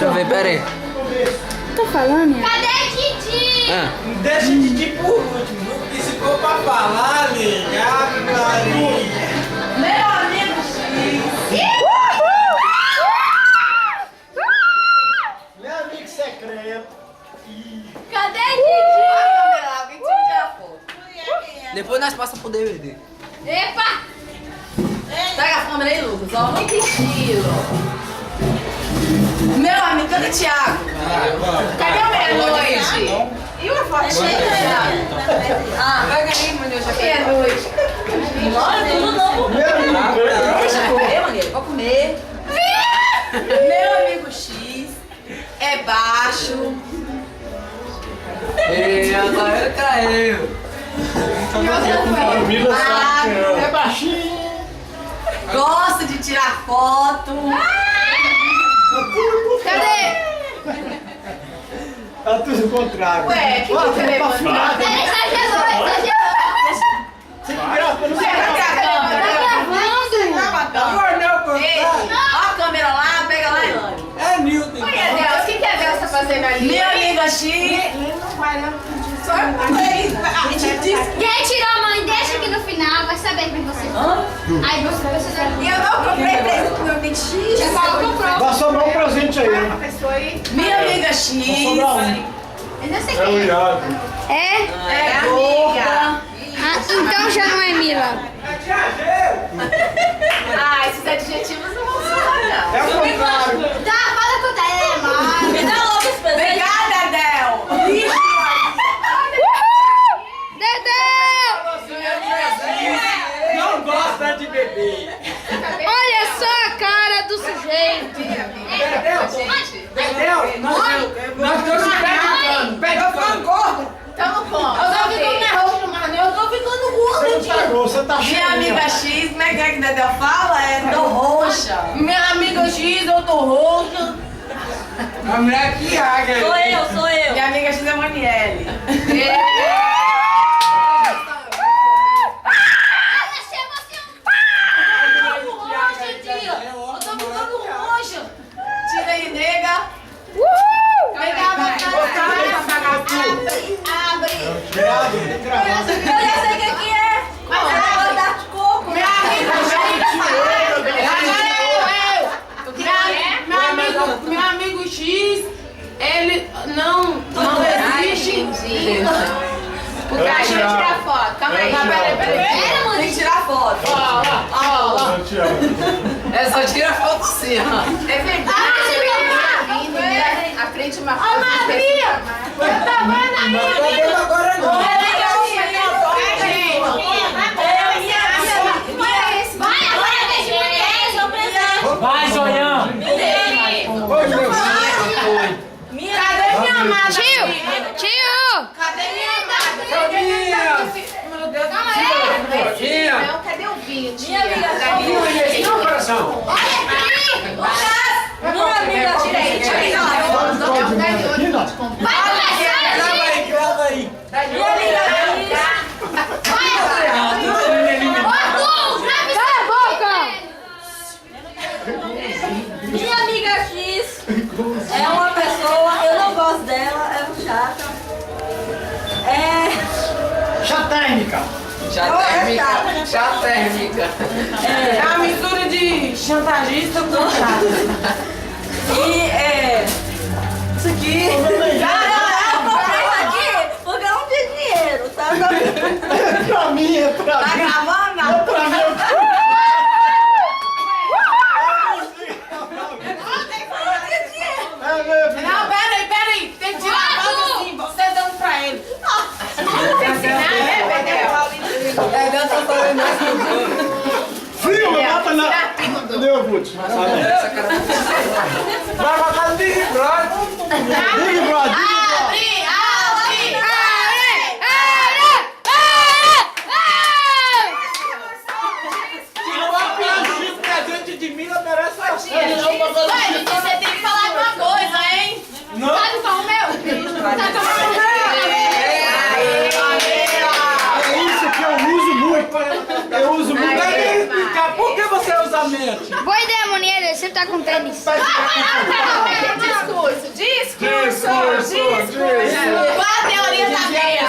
Deixa eu ver, pera aí. Tô falando, né? Cadê Didi? Deixa Didi por último. Porque se for pra falar, nega, Maria. Meu amigo X. Meu amigo secreto. Cadê Didi? Alguém tira a foto. Depois nós passamos pro DVD. Epa! Pega a câmera aí, Lucas. Ó, muito estilo. Meu amigo, cadê o Thiago? Cadê o meia-noite? E uma foto cheia, Thiago? Ah, pega aí, Manuel, já meia-noite. Bora, tudo novo. Deixa eu comer, Manuel. Vou comer. Meu amigo X é baixo. E agora eu caiu. É baixinho. Gosta de tirar foto. Cadê? Tá tudo o contrário. Ué, que você veio mandar? Exagerou, exagerou. Você que grava, não Ué, cadê a câmera? Ei, ó a câmera lá, pega lá, Elane. É Newton. Oi, Deus, o que a Deus tá fazendo ali? Minha amiga X. Só eu falei. A gente disse. Quem tirou a mãe? Deixa aqui no final, vai saber quem você foi. Aí você vai saber. E eu não comprei presente pro meu amigo X. Já falou que comprou. Vai sobrar um presente aí. Minha amiga X. Vai sobrar um. Eu não sei É o quem é. Iago. É? É gorda. Ah, então já não é Mila. Ah, esses adjetivos não vão falar, É não. o contrário. Tá, fala com o mãe. Me dá logo esse presente. Obrigada, Del. Dedéu! Não gosta de beber. Olha só a cara do sujeito. Entendeu? Nós estamos perguntando. Eu tô gordo. Tamo como? Eu tô ficando roxo, mano. Eu tô ficando gordo, Você tá grosso, você tá cheio. Minha amiga X, como é que Dedel fala? É tô roxa. Minha amiga X, eu tô roxa. A mulher que águia. Sou eu. Minha amiga X é Maniele. Ela chama assim. Eu tô ficando roxa. Tira aí, nega. Pega a boca. Abre. Grave. Eu já sei o que é. Mas é dar de coco. Minha amiga Meu amigo X, ele não existe. Porque a gente tira foto. Calma aí. Peraí. Tem que tirar foto. É só tira foto sim, ó. É verdade. A frente uma foto. Ô, Maria! Eu tô vendo a minha amiga. Agora não. Vai, agora deixa eu ver. Vai, Zoião! Cadê minha amada? Tio! Cadê minha amada? Meu Deus do Calma céu. aí. Não, cadê o vinho? Minha amiga, Não, coração. Olha aqui. minha amiga, tira aí. Vai começar. Grava aí. Minha amiga, Cala a boca! minha amiga X é uma pessoa, eu não gosto dela, é um chata. Chá térmica. Chá térmica. É a mistura de chantagista com chato. E isso aqui. Cara, eu comprei isso aqui porque eu não tenho dinheiro, tá? Pra mim, é pra Tá mim. gravando? Não. Pra mim, Não, peraí. Tem que tirar a foto assim, você dando pra ele. Dedéu tá falando mais que o outro. frio, mata na... Entendeu, Butch? Essa cara Vai matar o Big Brother. Big Brother. Tirou uma piadinha presente de mim, ela merece uma Você tem que falar uma coisa, hein? Não. Sabe qual é o meu? Sabe qual é o meu? É isso que eu uso muito. Eu uso muito. Por que você usa mente? Boa ideia, Monier, sempre tá com tênis. Discurso. Qual a teoria da meia?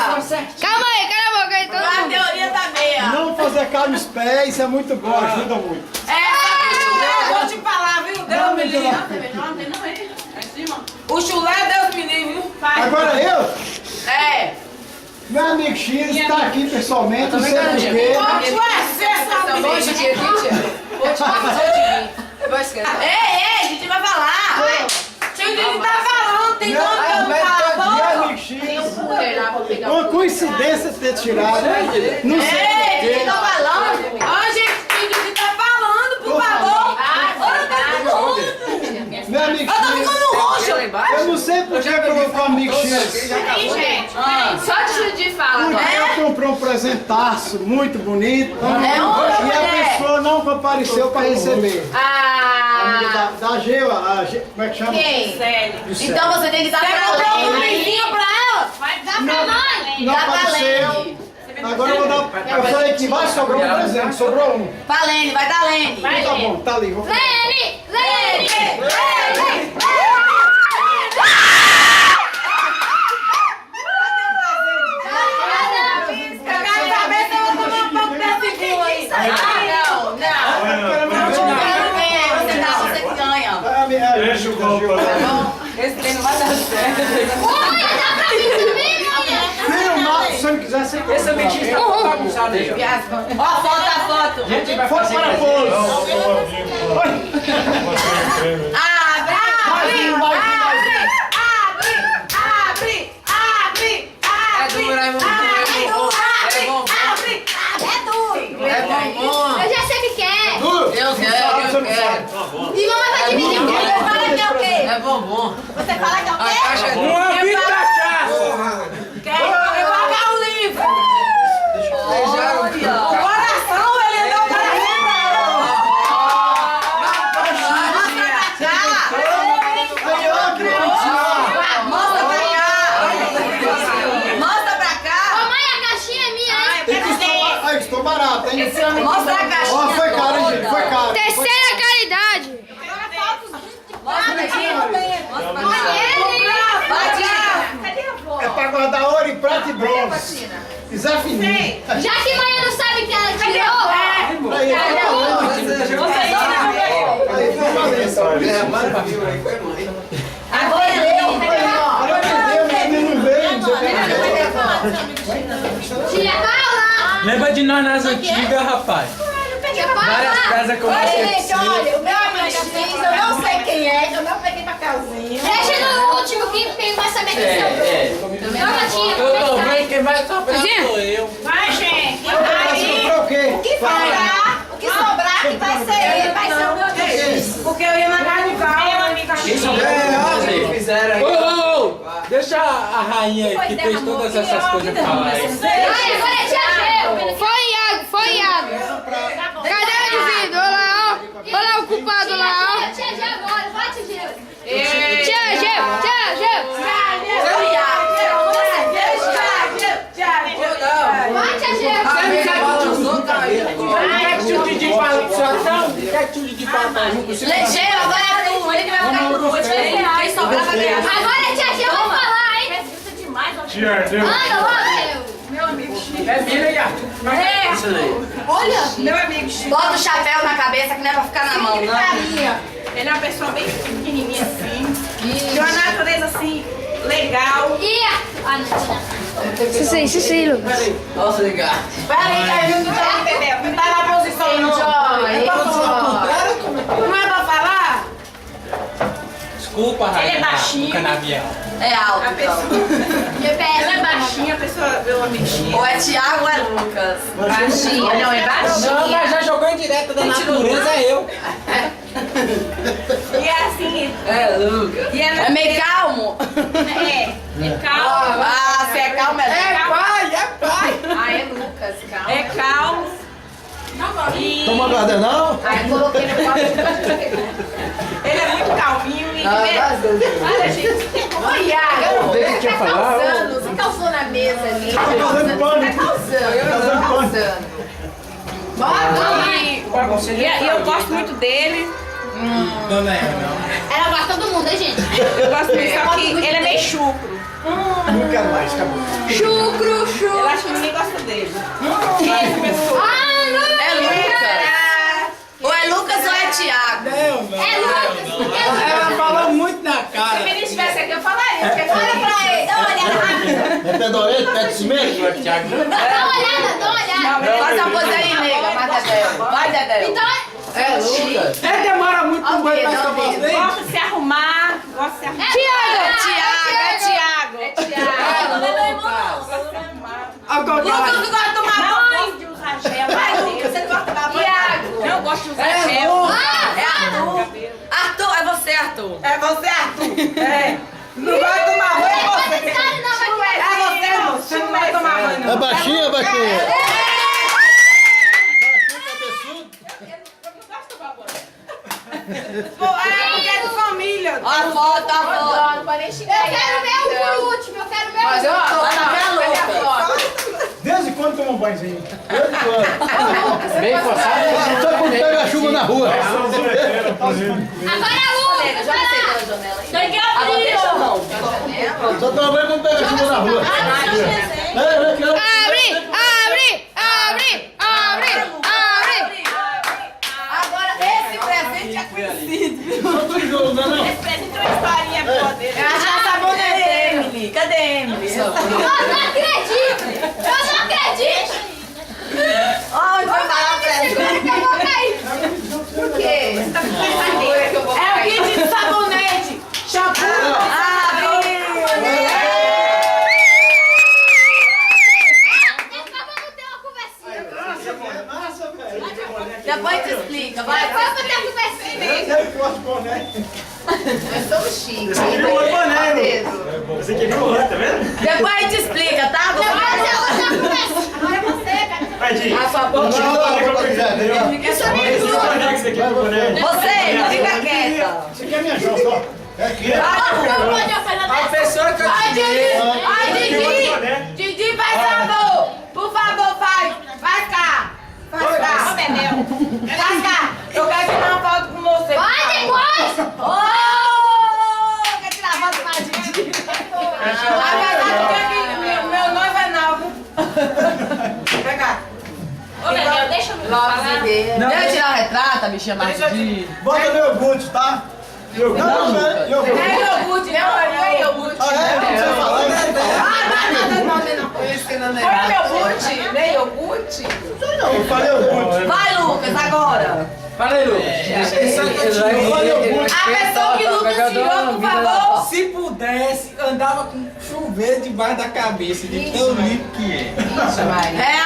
Calma aí, cala a boca aí, todo Qual a mundo. teoria da meia? Não fazer calo nos pés, isso é muito bom, ajuda muito. Eu vou te falar, viu? Deus me livre. O chulé, Deus me livre, viu? Agora eu, É. meu amigo X está aqui pessoalmente, não sei porquê. Pode ser, sabe? Ei, Didi vai falar. Tio Didi tá falando, tem nome que eu não Meu falo. amigo X, uma coincidência ter tirado, não sei Ei, Didi porquê. tá falando. Ó, gente, tio Didi tá falando, por favor. Meu amigo Eu tô X, ficando roxo. eu não sei por que colocou o amigo X. Aí, gente. Só de Judy fala Porque agora. eu comprei um presentaço muito bonito uma e a mulher. pessoa não compareceu para receber. A amiga da Gela, como é que chama? Quem? Então você tem que dar pra Comprou um Lene. brinquinho pra ela. Vai dar pra nós. Não Dá pra apareceu. Lene. Agora eu vou dar. Eu falei que vai sobrar um presente, sobrou um. Pra Lene, vai dar Lene. Então tá bom, tá ali. Vou... Lene! Lene! Eu quero saber se eu vou tomar um pouco desse vinho aí. Não. Você dá, você que ganha. Deixa o copo. Esse trem não vai dar certo. Olha, dá pra mim também, olha! Filmar, se você não quiser, você Esse ambiente está bagunçado aí, ó. Ó, a foto. Gente, vai Fora fazer para presente. pouso. Abre. É duro, é bom. Eu já sei o que quer. Eu quero. E mamãe vai dividir Você comigo. fala que é o quê? É bombom. Você fala que é o quê? Uma vida de cachaça. Quer pagar o livro. O coração, ele deu o coração pra ela. Mostra pra cá. Mamãe, a caixinha é minha, hein? Ai, estou barato, hein? Mostra a Ó, caixinha. foi caro, hein, gente? Foi caro. Terceira caridade. Mostra aqui. É pra guardar ouro e prata e bronze. Pisar fininho. Já que mãe não sabe que ela tirou. Aí, tá falando. Aí, foi valendo. Agora eu. Agora que deu, o menino veio, não sei o que. Tia Paula. Lembra de nós nas antigas, rapaz? Tia Paula. Várias casas que eu Oi, achei. gente, olha, o meu amigo X, eu não sei quem é, eu não peguei papelzinho. Deixa no último, quem vai saber quem sou eu. Toma, tia. Eu tô vendo quem vai sofrer sou eu. Vai, gente. Comprou o quê? O que sobrar que vai ser ele, vai ser o meu X. Porque eu ia na casa de Val. Fizeram aí. Ô, deixa a rainha aí que fez todas essas coisas falar aí. Ai, agora é tia Geu. Foi Iago, foi Iago. Cadê o indivíduo? Olha lá, ó. Olha lá o culpado lá, ó. Tia Geu agora, vai, tia Geu. Tia Geu, tia Geu. Vai, tia Geu. Quer que o Didi fala pro seu ação? Quer que o Didi fala pra gente? Legeiro, agora é tu, ele que vai ficar com você. Quem sobrar vai ganhar. Agora a tia Geu vai falar, hein? Anda logo, É minha e Arthur. Olha, Meu amigo X. bota o chapéu na cabeça que não é pra ficar na mão, não. Ele é uma pessoa bem pequenininha assim. De uma natureza assim, legal. Ia. Ah, não. Sim, Lucas. Nossa, legal. Peraí, que a gente não tá entendendo. Não tá na posição, não. Não é pra falar? Desculpa, rainha. Ele é baixinho. do Canavial. É alto. A pessoa. Ela é baixinha, a pessoa, meu amigo X. Ou é Thiago ou é Lucas? Baixinha, não, é baixinha. Não, mas já jogou em direto da natureza, é eu. E é assim. É, Lucas. E ela É meio calmo? é calmo. Ah, se é calmo é pai, é pai. Ah, é Lucas, calmo. É calmo. E Toma guarda não? Aí coloquei no quarto. ele é muito calminho e olha, gente. Olha, Deixa eu te falar. você causou na mesa ali. Tá fazendo pânico. Tá fazendo pânico. E eu gosto muito dele. Dona Eva, não. Ela gosta todo mundo, hein, gente? Eu gosto desse aqui, ele é meio chucro. Não quero mais, acabou. Chucro, chucro. Eu acho que ninguém gosta dele. Essa pessoa. Ah, não. É Lucas. Ou é Lucas ou é Thiago? Não. É Lucas. Ela falou muito na Se cara. ele estivesse aqui, eu falaria. Porque Olha pra ele, dá uma olhada rápida. É pé do orelha, pé de cimento? Dá uma olhada, dá uma olhada. Faz a pose aí, nega. Vai, Dedéu. Vai, Dedéu. Então, É, Lucas. É, demora muito pro banho pra escovar os dentes. gosta de se arrumar. Gosta de se arrumar. Thiago. não é meu irmão, não. Agora, Lucas não gosta de tomar Não banho. gosto de usar gel. Vai, Lucas, você não gosta de tomar banho? Thiago. Não gosto de usar gel. É Arthur. Arthur, é você, Arthur. É você, Arthur. É. Não vai tomar banho, é você. Não, vai É você, não. Você não vai tomar banho, É não. baixinha, baixinha? Pô, é mulher de família. Ó a foto, a foto. Não pode nem Eu xingar. quero ver o por último, eu quero ver Mas o eu último. Lá na Lucas. Desde quando toma um banhozinho? Desde quando? Bem forçado. Só quando pega a chuva na rua. Agora é o Lucas, vai lá. Tem que abrir, ó. Só toma banho quando pega a chuva na rua. Abre. Agora, esse presente é conhecido. Outro jogo, não é não? Esse presente é uma historinha boa dele. Eu acho que essa bunda é Emily. Cadê Emily? Eu não acredito. Eu não acredito. Onde vai falar presente? Segura que eu vou cair. Por quê? É o kit de sabonete. Shampoo. Vamos ter uma conversinha. Massa, velho. Depois te explica, vai. Vamos ter uma conversinha. Eu gosto de boné. Eu sou chique. Esse aqui não é boné, não. Esse aqui não é, tá vendo? Depois te explica, tá? Depois eu vou ter uma conversinha. Agora é você, cara. Tadinho. A sua boca. Eu sou meio dura. Você, não fica quieta. Isso aqui é minha joia, ó. É aqui. Não pode fazer a nada. pessoa que eu Ai, te dei. Didi! Ai, Didi! Didi, faz favor! Por favor, faz! Faz cá! Faz cá! Faz cá! Eu quero tirar uma foto com você. Vai depois. Oh! Quer tirar foto com a Didi? Apesar de que meu noivo é novo. Vem cá. Ô, Daniel, deixa eu me falar. Deixa eu tirar o retrato, me chama de... Bota meu iogurte, tá? Iogurte. Não, É iogurte, não é iogurte. Ah, é? Não precisa falar, não precisa falar. Foi meu iogurte? Nem iogurte? Não, eu falei iogurte. Vai, Lucas, agora. Fala aí, Lucas. A pessoa que Lucas tirou, por favor. Se pudesse, andava com chuveiro debaixo da cabeça, de tão limpo que é. É a...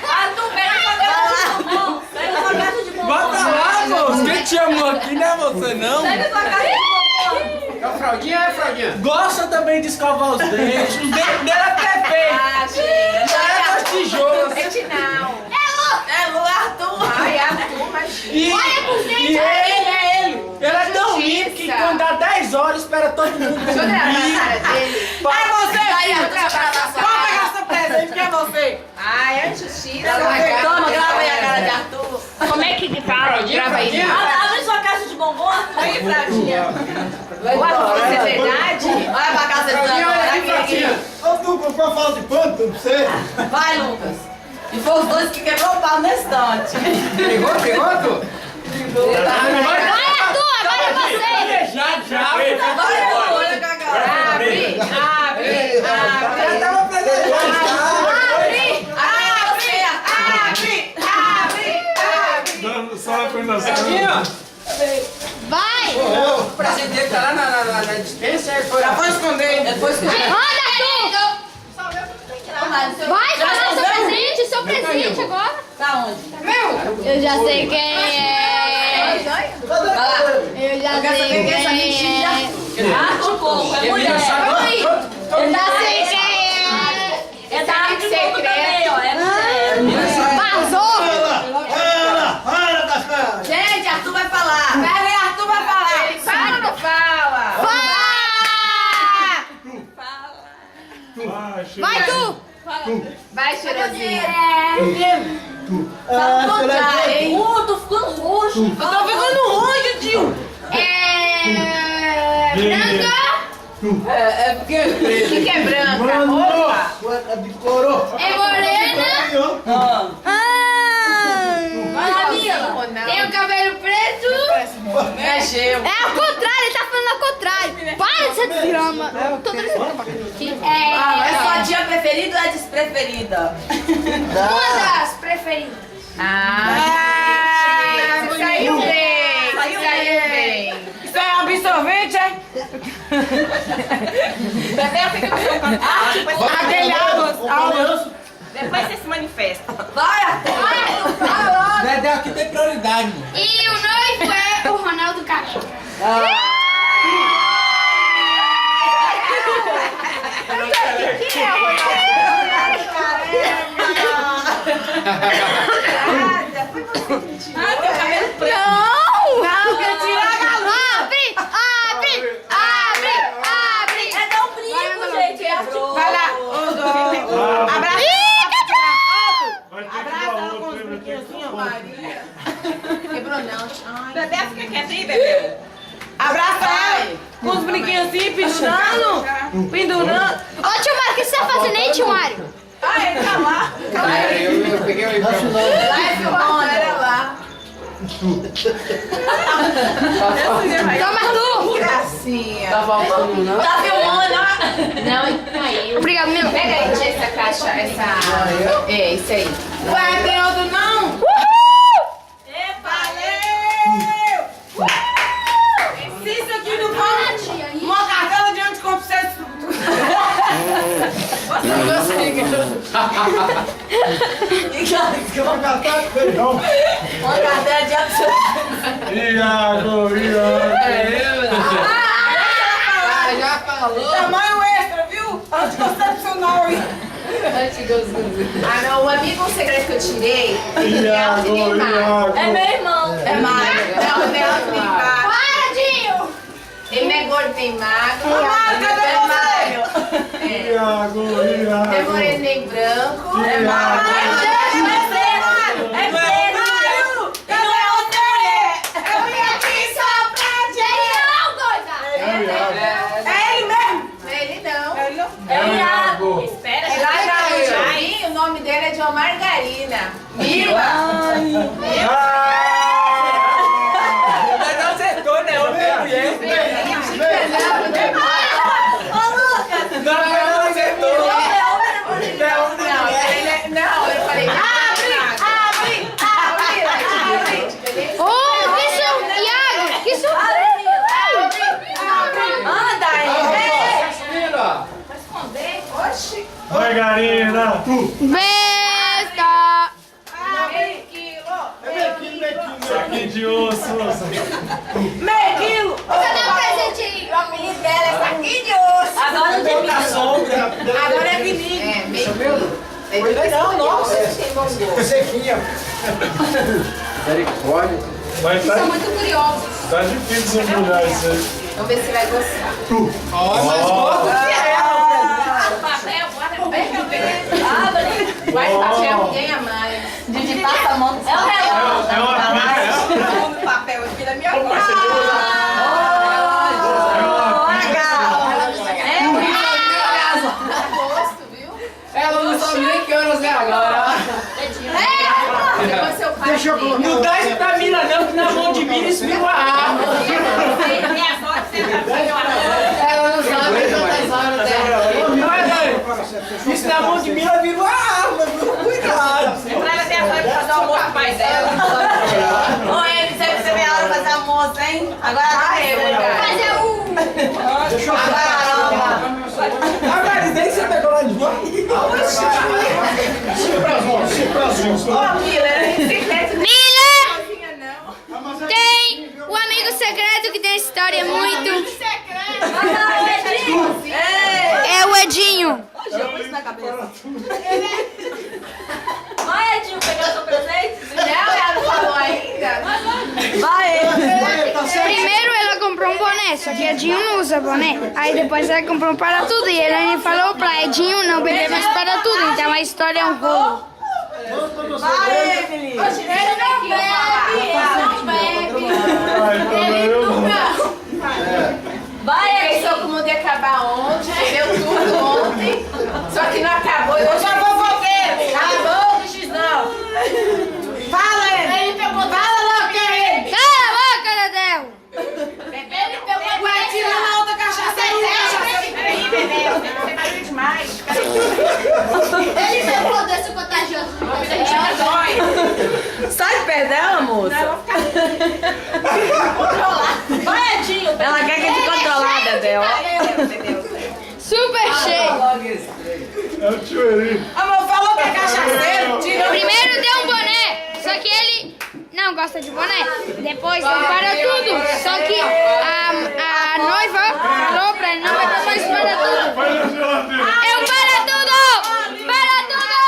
Arthur, pega sua caixa de bombom. Pega sua caixa de bombom. Bota lá, moço. Quem te chamou aqui não é você, não. Pega sua caixa de bombom. É o fraldinha ou é fraldinha? Gosta também de escovar os dentes. Os dentes dele é perfeito. Ah, gente. Já é das tijolos. Não. É Lu, Arthur. Ai, Arthur, mas... E ele é tão limpo que quando dá 10 horas, espera todo mundo Deixa eu olhar dormir. na cara dele. É você, aí, Arthur, deixa eu gravar sua Vamos cara. pegar essa presente, que é você. Ai, é justiça. Toma, grava aí a cara de Arthur. Como é que fala? Grava aí. Abre sua caixa de bombom, Arthur. Aí, Fradinha. O Arthur, isso é verdade? Olha pra casa de Fraldinha, aqui. Ô, tu comprou uma fala de pano pra você? Vai, Lucas. E foi os dois que quebrou o pau na estante. Pegou, tu? Vai, Arthur, agora é você. Já. Vai, Arthur, olha com a cara. Abre. Já tava planejando. Fraldinha, Vai. O presente dele tá lá na dispensa. Ele foi lá. Foi esconder. Depois que... Anda, Arthur. Vai falar seu presente agora. Tá onde? Eu já sei quem é. Vai lá. Eu já Eu quero saber sei quem é essa quem mentira. é. Arthur Pouco, é mulher. Eu já sei quem é. É da secreto. Vazou. Para da cara. Gente, Arthur vai falar. Pera aí, Arthur vai falar. Ele para, não fala. Vai tu. Vai, cheirosinho. Tô ficando roxo. Eu tô ficando roxo, tio. Branca. É porque é preto. O que é branca? Mano, Opa. decorou. É morena. Tem o cabelo preto. Mexeu. É ao contrário, ele tá falando ao contrário. Para de ser drama. Ah, mas sua tia preferida ou é despreferida? Uma das preferidas. Você saiu bem. Saiu bem. Isso é absorvente, é? Aquele almoço. Depois você se manifesta. Vai, Dedé aqui tem prioridade. E o noivo é o Ronaldo Castro. Quem é o Ronaldo Teu cabelo preto. Não, quer tirar a galinha. Abre. É dar um brinco, gente. Vai lá. Abraça. Vai ter que Abraça dar ela com outro, os vai ter que brinquinhos, dar Maria. Quebrou não. Bebê, fica quietinho, bebê. Abraça ela com os brinquinhos assim, pendurando. Ô, tio Mário, o que você tá fazendo aí, tio Mário? Ah, ele tá lá. Eu peguei o microfone. Lá é filmando, era lá. Toma tu. Gracinha. Tá faltando, não? Tá filmando, ó. Não, caiu. Obrigado, meu. Pega aí, tia, essa caixa, É, isso aí. Ué, tem outro não? Valeu! Se isso aqui não for uma cartela de anticoncepção. Vai catar, perdão. Uma cartela de absurdo. Iago. Já falou. Tamanho extra, viu? Anticoncepcional. Ah, não, o amigo secreto que eu tirei, ele é alto e nem magro. É meu irmão. É magro. Não, ele é alto e nem magro. Para, Dinho. Ele não é gordo nem magro. Ele é magro. Iago. É moreno nem branco. É magro. É preto. Eu não é outra mulher. Eu vim aqui só pra te... Não, doida. É ele mesmo. Ele não. É o Iago. Espera. É lá pra Jair, o nome dele é João Margarina. Mila. Dedé acertou, né? Homem e mulher. Ô, Lucas. Não, ela acertou. Não, eu falei. Abre. Ô, que surpresa. Iago, que surpresa. Anda aí. Margarina. Besta. Saquinho de osso. Meio quilo. Cadê o presentinho? O apelido dela é saquinho de osso. Agora não tem A menino. sombra. Agora é vinílico. É, meio quilo. Foi legal, nossa. Sequinha. Misericórdia. Mas São muito curiosos. tá difícil embrulhar isso aí. Vamos ver se vai gostar. Olha, mas quanto que é ela, Papel, bota bem que eu vejo. Abre. Mais papel, ganha mais. Didi passa a mão. É o relógio. É uma pica, Todo papel aqui da minha casa. Ela não sabe nem que horas é agora. Depois seu pai. Deixa eu colocar. Não dá isso pra Mila não, que na mão de Mila isso vira uma arma. Ela não sabe quantas horas é. Isso na mão de Mila vira uma arma, viu? Cuidado. Pra ela ter a sorte de fazer o almoço com o pai dela. Ô, ele sempre você vê a hora de fazer almoço, hein? Agora tá eu, hein, cara? Fazer um. Deixa eu Ah, mas nem você pegou lá de volta. Ô, Mila, secreto não Mila, sozinha, não. tem o amigo secreto que tem uma história muito... É o Edinho. Vai, Edinho, pegar seu presente. Não, ela não falou ainda. Vai, Primeiro ela comprou um boné, só que Edinho não usa boné. Aí depois ela comprou um para tudo e ele falou pra Edinho não beber mais para tudo. Então a história é um rolo. Vai, Emily. Ele não bebe. Ele nunca. Vai, pensou que o mundo ia acabar ontem, deu tudo ontem, só que não acabou. Eu já vou fofoqueiro. Cala a boca, X não. Fala, Emily. Fala logo, Kevin. Cala a boca, Dedéu. Ele pegou Vai tirar na outra cachaça. Peraí, Dedéu, você tá rindo demais. Ele pegou desse contagioso. Sai de perto dela, moça. Vai, Edinho. Ela quer que te controlar, Dedéu. Super cheio. É o tio Eri. Amor, falou que é cachaceiro. Tirou. Primeiro deu um boné, só que ele não gosta de boné. Depois ele parou tudo. Só que a noiva falou pra ele, não vai passar isso para tudo. Vai na geladeira. Eu para tudo! Para tudo!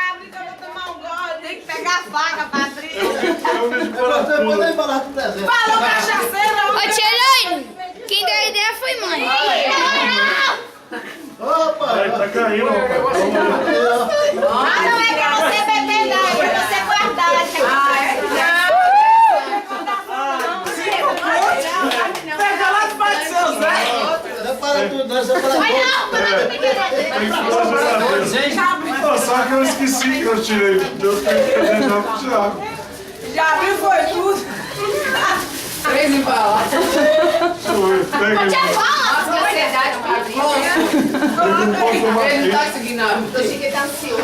Abre que eu vou tomar um gole. Tem que pegar a faca, Patrícia. Eu deixo para tudo. Falou cachaceiro. Ô, tia Elaine, quem deu a ideia foi mãe. Ai, tá caindo, rapaz. Ah, não é pra você beber, não. É pra você guardar. Pega lá de parte de seus Vai não, quando eu Tem que ir pra geladeira. Só que eu esqueci que eu tirei. Deus tem que fazer não pra tirar. Já viu, foi tudo. Três embalagens. Pega aí. Ansiedade, Patrícia. Pega um pouco mais Ele não tá aqui. seguindo a vida. Eu achei que ele tá ansioso.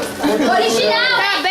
Original! Tá bem